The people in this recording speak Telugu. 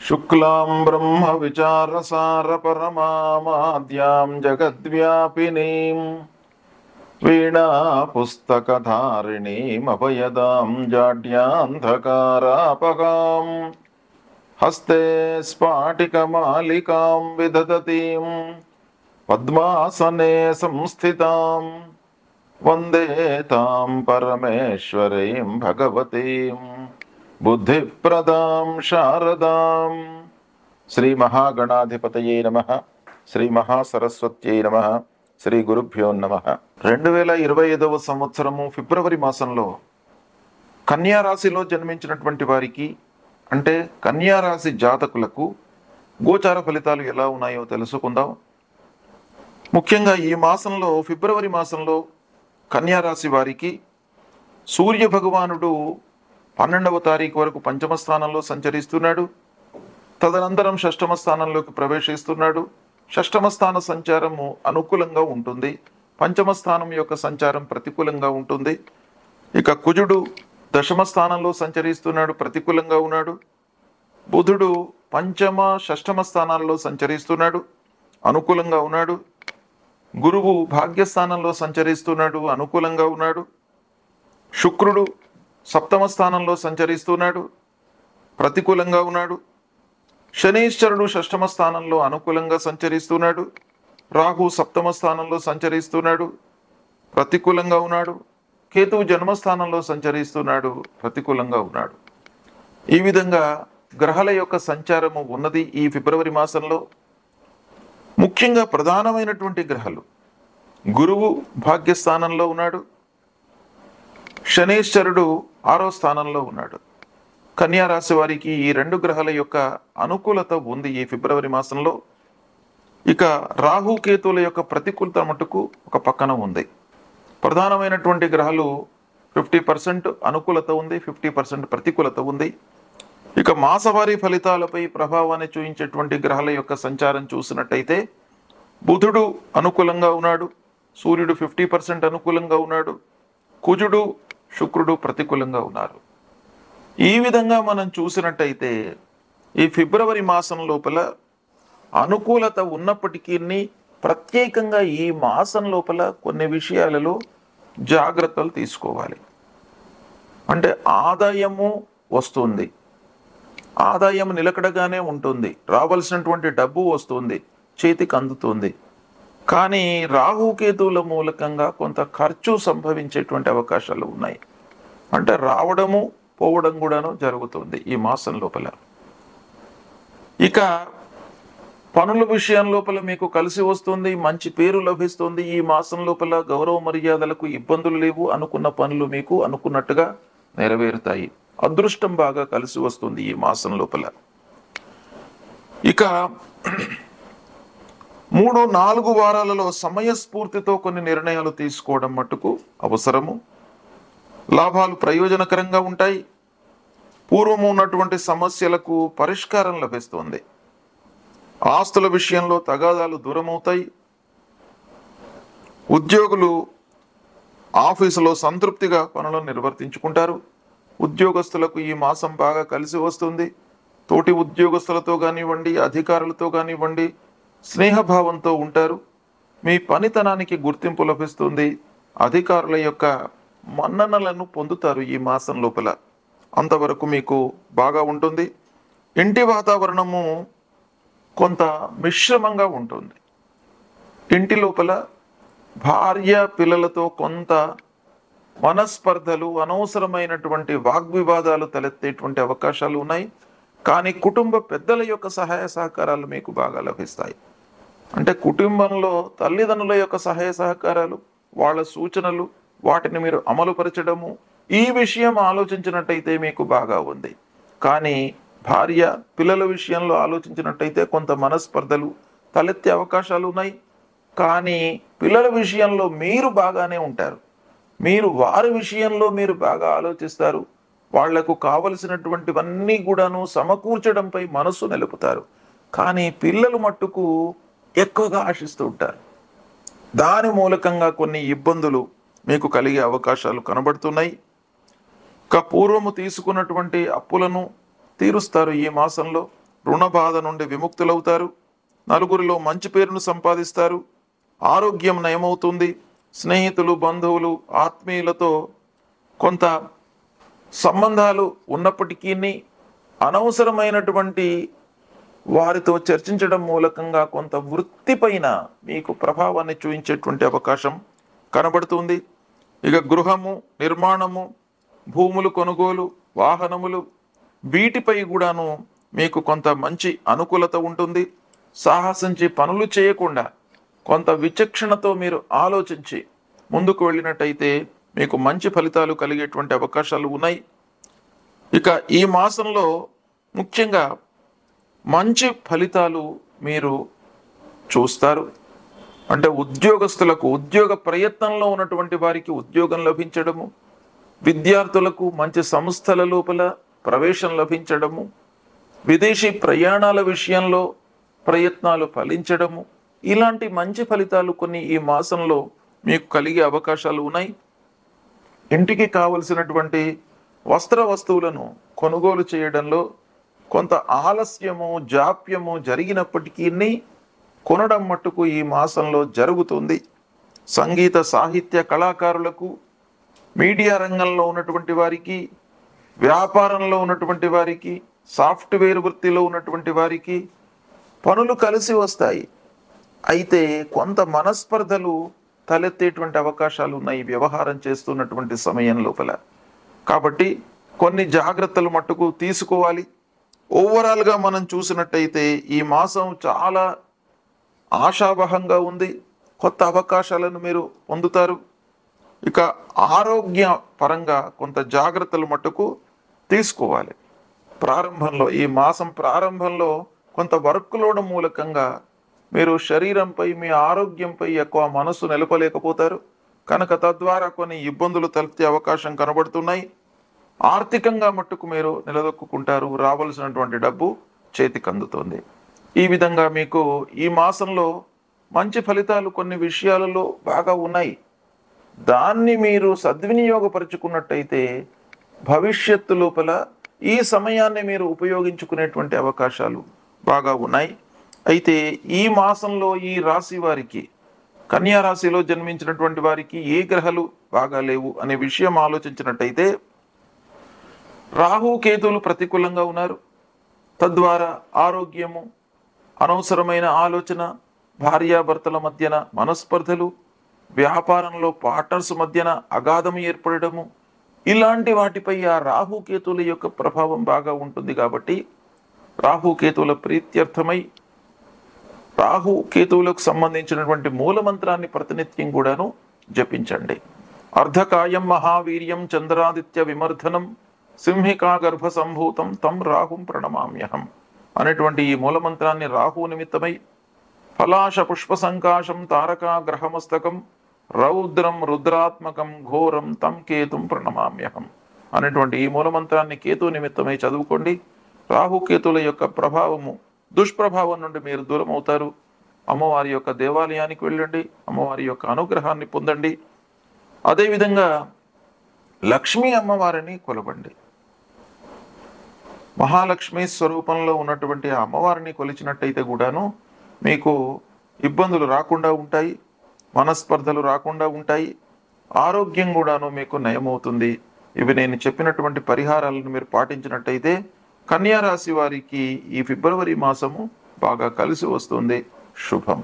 शुक्लां ब्रह्मविचारसारपरमामाद्यां जगद्व्यापिनीं वीणापुस्तकधारिणीमभयदां जाड्यान्धकारापगां हस्ते स्फाटिकमालिकां विदधतीं पद्मासने संस्थितां वन्दे तां परमेश्वरीं भगवतीं बुद्धिप्रदां शारदां। శ్రీ మహాగణాధిపతయే నమః. శ్రీ మహాసరస్వత్యై నమః. శ్రీ గురుభ్యో నమః. 2025వ సంవత్సరము ఫిబ్రవరి మాసంలో కన్యారాశిలో జన్మించినటువంటి వారికి, అంటే కన్యారాశి జాతకులకు గోచార ఫలితాలు ఎలా ఉన్నాయో తెలుసుకుందాం. ముఖ్యంగా ఈ మాసంలో, ఫిబ్రవరి మాసంలో కన్యారాశి వారికి సూర్య భగవానుడు 12వ తారీఖు వరకు పంచమ స్థానంలో సంచరిస్తున్నాడు. తదనంతరం షష్టమ స్థానంలోకి ప్రవేశిస్తున్నాడు. షష్టమ స్థాన సంచారము అనుకూలంగా ఉంటుంది, పంచమ స్థానం యొక్క సంచారం ప్రతికూలంగా ఉంటుంది. ఇక కుజుడు దశమ స్థానంలో సంచరిస్తున్నాడు, ప్రతికూలంగా ఉన్నాడు. బుధుడు పంచమ షష్టమ స్థానాల్లో సంచరిస్తున్నాడు, అనుకూలంగా ఉన్నాడు. గురువు భాగ్యస్థానంలో సంచరిస్తున్నాడు, అనుకూలంగా ఉన్నాడు. శుక్రుడు సప్తమ స్థానంలో సంచరిస్తున్నాడు, ప్రతికూలంగా ఉన్నాడు. శనీశ్వరుడు షష్టమ స్థానంలో అనుకూలంగా సంచరిస్తున్నాడు. రాహు సప్తమ స్థానంలో సంచరిస్తున్నాడు, ప్రతికూలంగా ఉన్నాడు. కేతువు జన్మస్థానంలో సంచరిస్తున్నాడు, ప్రతికూలంగా ఉన్నాడు. ఈ విధంగా గ్రహాల యొక్క సంచారము ఉన్నది ఈ ఫిబ్రవరి మాసంలో. ముఖ్యంగా ప్రధానమైనటువంటి గ్రహాలు, గురువు భాగ్యస్థానంలో ఉన్నాడు, శనీశ్వరుడు 6వ స్థానంలో ఉన్నాడు. కన్యారాశి వారికి ఈ 2 గ్రహాల యొక్క అనుకూలత ఉంది ఈ ఫిబ్రవరి మాసంలో. ఇక రాహు కేతువుల యొక్క ప్రతికూలత మటుకు ఒక పక్కన ఉంది. ప్రధానమైనటువంటి గ్రహాలు 50% అనుకూలత ఉంది, 50% ప్రతికూలత ఉంది. ఇక మాసవారీ ఫలితాలపై ప్రభావాన్ని చూపించేటువంటి గ్రహాల యొక్క సంచారం చూసినట్టయితే బుధుడు అనుకూలంగా ఉన్నాడు, సూర్యుడు 50% అనుకూలంగా ఉన్నాడు, కుజుడు శుక్రుడు ప్రతికూలంగా ఉన్నారు. ఈ విధంగా మనం చూసినట్టయితే ఈ ఫిబ్రవరి మాసం లోపల అనుకూలత ఉన్నప్పటికీ ప్రత్యేకంగా ఈ మాసం లోపల కొన్ని విషయాలలో జాగ్రత్తలు తీసుకోవాలి. అంటే ఆదాయము వస్తుంది, ఆదాయం నిలకడగానే ఉంటుంది, రావాల్సినటువంటి డబ్బు వస్తుంది, చేతికి అందుతుంది. కానీ రాహుకేతువుల మూలకంగా కొంత ఖర్చు సంభవించేటువంటి అవకాశాలు ఉన్నాయి. అంటే రావడము పోవడం కూడాను జరుగుతుంది ఈ మాసం లోపల. ఇక పనుల విషయం లోపల మీకు కలిసి వస్తుంది, మంచి పేరు లభిస్తుంది. ఈ మాసం లోపల గౌరవ మర్యాదలకు ఇబ్బందులు లేవు, అనుకున్న పనులు మీకు అనుకున్నట్టుగా నెరవేరుతాయి. అదృష్టం బాగా కలిసి వస్తుంది ఈ మాసం లోపల. ఇక 3-4 వారాలలో సమయస్ఫూర్తితో కొన్ని నిర్ణయాలు తీసుకోవడం మట్టుకు అవసరము. లాభాలు ప్రయోజనకరంగా ఉంటాయి. పూర్వము ఉన్నటువంటి సమస్యలకు పరిష్కారం లభిస్తుంది. ఆస్తుల విషయంలో తగాదాలు దూరమవుతాయి. ఉద్యోగులు ఆఫీసులో సంతృప్తిగా పనులను నిర్వర్తించుకుంటారు. ఉద్యోగస్తులకు ఈ మాసం బాగా కలిసి వస్తుంది. తోటి ఉద్యోగస్తులతో కానివ్వండి, అధికారులతో కానివ్వండి, స్నేహభావంతో ఉంటారు. మీ పనితనానికి గుర్తింపు లభిస్తుంది. అధికారుల యొక్క మన్ననలను పొందుతారు ఈ మాసం లోపల. అంతవరకు మీకు బాగా ఉంటుంది. ఇంటి వాతావరణము కొంత మిశ్రమంగా ఉంటుంది. ఇంటి లోపల భార్య పిల్లలతో కొంత మనస్పర్ధలు, అనవసరమైనటువంటి వాగ్వివాదాలు తలెత్తేటువంటి అవకాశాలు ఉన్నాయి. కానీ కుటుంబ పెద్దల యొక్క సహాయ సహకారాలు మీకు బాగా లభిస్తాయి. అంటే కుటుంబంలో తల్లిదండ్రుల యొక్క సహాయ సహకారాలు, వాళ్ళ సూచనలు, వాటిని మీరు అమలుపరచడము, ఈ విషయం ఆలోచించినట్టయితే మీకు బాగా ఉంది. కానీ భార్య పిల్లల విషయంలో ఆలోచించినట్టయితే కొంత మనస్పర్ధలు తలెత్తే అవకాశాలు ఉన్నాయి. కానీ పిల్లల విషయంలో మీరు బాగానే ఉంటారు. మీరు వారి విషయంలో మీరు బాగా ఆలోచిస్తారు. వాళ్లకు కావలసినటువంటివన్నీ కూడాను సమకూర్చడంపై మనస్సు నిలుపుతారు. కానీ పిల్లలు మట్టుకు ఎక్కువగా ఆశిస్తూ ఉంటారు. దాని మూలకంగా కొన్ని ఇబ్బందులు మీకు కలిగే అవకాశాలు కనబడుతున్నాయి. పూర్వము తీసుకున్నటువంటి అప్పులను తీరుస్తారు ఈ మాసంలో. రుణ బాధ నుండి విముక్తులవుతారు, నలుగురిలో మంచి పేరును సంపాదిస్తారు, ఆరోగ్యం నయమవుతుంది, స్నేహితులు, బంధువులు, ఆత్మీయులతో కొంత సంబంధాలు ఉన్నప్పటికీ అనవసరమైనటువంటి వారితో చర్చించడం మూలకంగా కొంత వృత్తిపైన మీకు ప్రభావాన్ని చూపించేటువంటి అవకాశం కనబడుతుంది. ఇక గృహము, నిర్మాణము, భూములు కొనుగోలు, వాహనములు, వీటిపై కూడాను మీకు కొంత మంచి అనుకూలత ఉంటుంది. సాహసించి పనులు చేయకుండా కొంత విచక్షణతో మీరు ఆలోచించి ముందుకు వెళ్ళినట్టయితే మీకు మంచి ఫలితాలు కలిగేటువంటి అవకాశాలు ఉన్నాయి. ఇక ఈ మాసంలో ముఖ్యంగా మంచి ఫలితాలు మీరు చూస్తారు. అంటే ఉద్యోగస్తులకు, ఉద్యోగ ప్రయత్నంలో ఉన్నటువంటి వారికి ఉద్యోగం లభించడము, విద్యార్థులకు మంచి సంస్థల లోపల ప్రవేశం లభించడము, విదేశీ ప్రయాణాల విషయంలో ప్రయత్నాలు ఫలించడము, ఇలాంటి మంచి ఫలితాలు కొన్ని ఈ మాసంలో మీకు కలిగే అవకాశాలు ఉన్నాయి. ఇంటికి కావలసినటువంటి వస్త్ర వస్తువులను కొనుగోలు చేయడంలో కొంత ఆలస్యము, జాప్యము జరిగినప్పటికీ కొనడం మట్టుకు ఈ మాసంలో జరుగుతుంది. సంగీత, సాహిత్య కళాకారులకు, మీడియా రంగంలో ఉన్నటువంటి వారికి, వ్యాపారంలో ఉన్నటువంటి వారికి, సాఫ్ట్వేర్ వృత్తిలో ఉన్నటువంటి వారికి పనులు కలిసి వస్తాయి. అయితే కొంత మనస్పర్ధలు తలెత్తేటువంటి అవకాశాలు ఉన్నాయి వ్యవహారం చేస్తున్నటువంటి సమయం లోపల. కాబట్టి కొన్ని జాగ్రత్తలు మట్టుకు తీసుకోవాలి. ఓవరాల్గా మనం చూసినట్టయితే ఈ మాసం చాలా ఆశావహంగా ఉంది. కొత్త అవకాశాలను మీరు పొందుతారు. ఇక ఆరోగ్య పరంగా కొంత జాగ్రత్తలు మట్టుకు తీసుకోవాలి. ప్రారంభంలో, ఈ మాసం ప్రారంభంలో కొంత వర్క్ లోడ్ మూలకంగా మీరు శరీరంపై, మీ ఆరోగ్యంపై ఎక్కువ మనసు నిలపలేకపోతారు కనుక తద్వారా కొన్ని ఇబ్బందులు తలెత్తే అవకాశం కనబడుతున్నాయి. ఆర్థికంగా మట్టుకు మీరు నిలదొక్కుంటారు, రావాల్సినటువంటి డబ్బు చేతికి అందుతుంది. ఈ విధంగా మీకు ఈ మాసంలో మంచి ఫలితాలు కొన్ని విషయాలలో బాగా ఉన్నాయి. దాన్ని మీరు సద్వినియోగపరుచుకున్నట్టయితే భవిష్యత్తు లోపల ఈ సమయాన్ని మీరు ఉపయోగించుకునేటువంటి అవకాశాలు బాగా ఉన్నాయి. అయితే ఈ మాసంలో ఈ రాశి వారికి, కన్యా రాశిలో జన్మించినటువంటి వారికి ఏ గ్రహాలు బాగా లేవు అనే విషయం ఆలోచించినట్టయితే రాహు, కేతువులు ప్రతికూలంగా ఉన్నారు. తద్వారా ఆరోగ్యము, అనవసరమైన ఆలోచన, భార్యాభర్తల మధ్యన మనస్పర్ధలు, వ్యాపారంలో పార్ట్నర్స్ మధ్యన అగాధం ఏర్పడము, ఇలాంటి వాటిపై ఆ రాహుకేతువుల యొక్క ప్రభావం బాగా ఉంటుంది. కాబట్టి రాహుకేతువుల ప్రీత్యర్థమై రాహుకేతువులకు సంబంధించినటువంటి మూలమంత్రాన్ని ప్రతినిత్యం కూడాను జపించండి. అర్ధకాయం మహావీర్యం చంద్రాదిత్య విమర్ధనం సింహికా గర్భ సంభూతం తం రాహుం ప్రణమామ్యహం అనేటువంటి ఈ మూలమంత్రాన్ని రాహు నిమిత్తమై ఫలాశ పుష్ప సంకాశం తారకా గ్రహమస్తకం రౌద్రం రుద్రాత్మకం ఘోరం తం కేతుం ప్రణమామ్యహం అనేటువంటి ఈ మూలమంత్రాన్ని కేతు నిమిత్తమై చదువుకోండి. రాహుకేతుల యొక్క ప్రభావము, దుష్ప్రభావం నుండి మీరు దూరం అవుతారు. అమ్మవారి యొక్క దేవాలయానికి వెళ్ళండి, అమ్మవారి యొక్క అనుగ్రహాన్ని పొందండి. అదేవిధంగా లక్ష్మీ అమ్మవారిని కొలవండి. మహాలక్ష్మి స్వరూపంలో ఉన్నటువంటి ఆ అమ్మవారిని కొలిచినట్టయితే కూడాను మీకు ఇబ్బందులు రాకుండా ఉంటాయి, మనస్పర్ధలు రాకుండా ఉంటాయి, ఆరోగ్యం కూడాను మీకు నయమవుతుంది. ఇవి నేను చెప్పినటువంటి పరిహారాలను మీరు పాటించినట్టయితే కన్యా రాశి వారికి ఈ ఫిబ్రవరి మాసము బాగా కలిసి వస్తుంది. శుభం.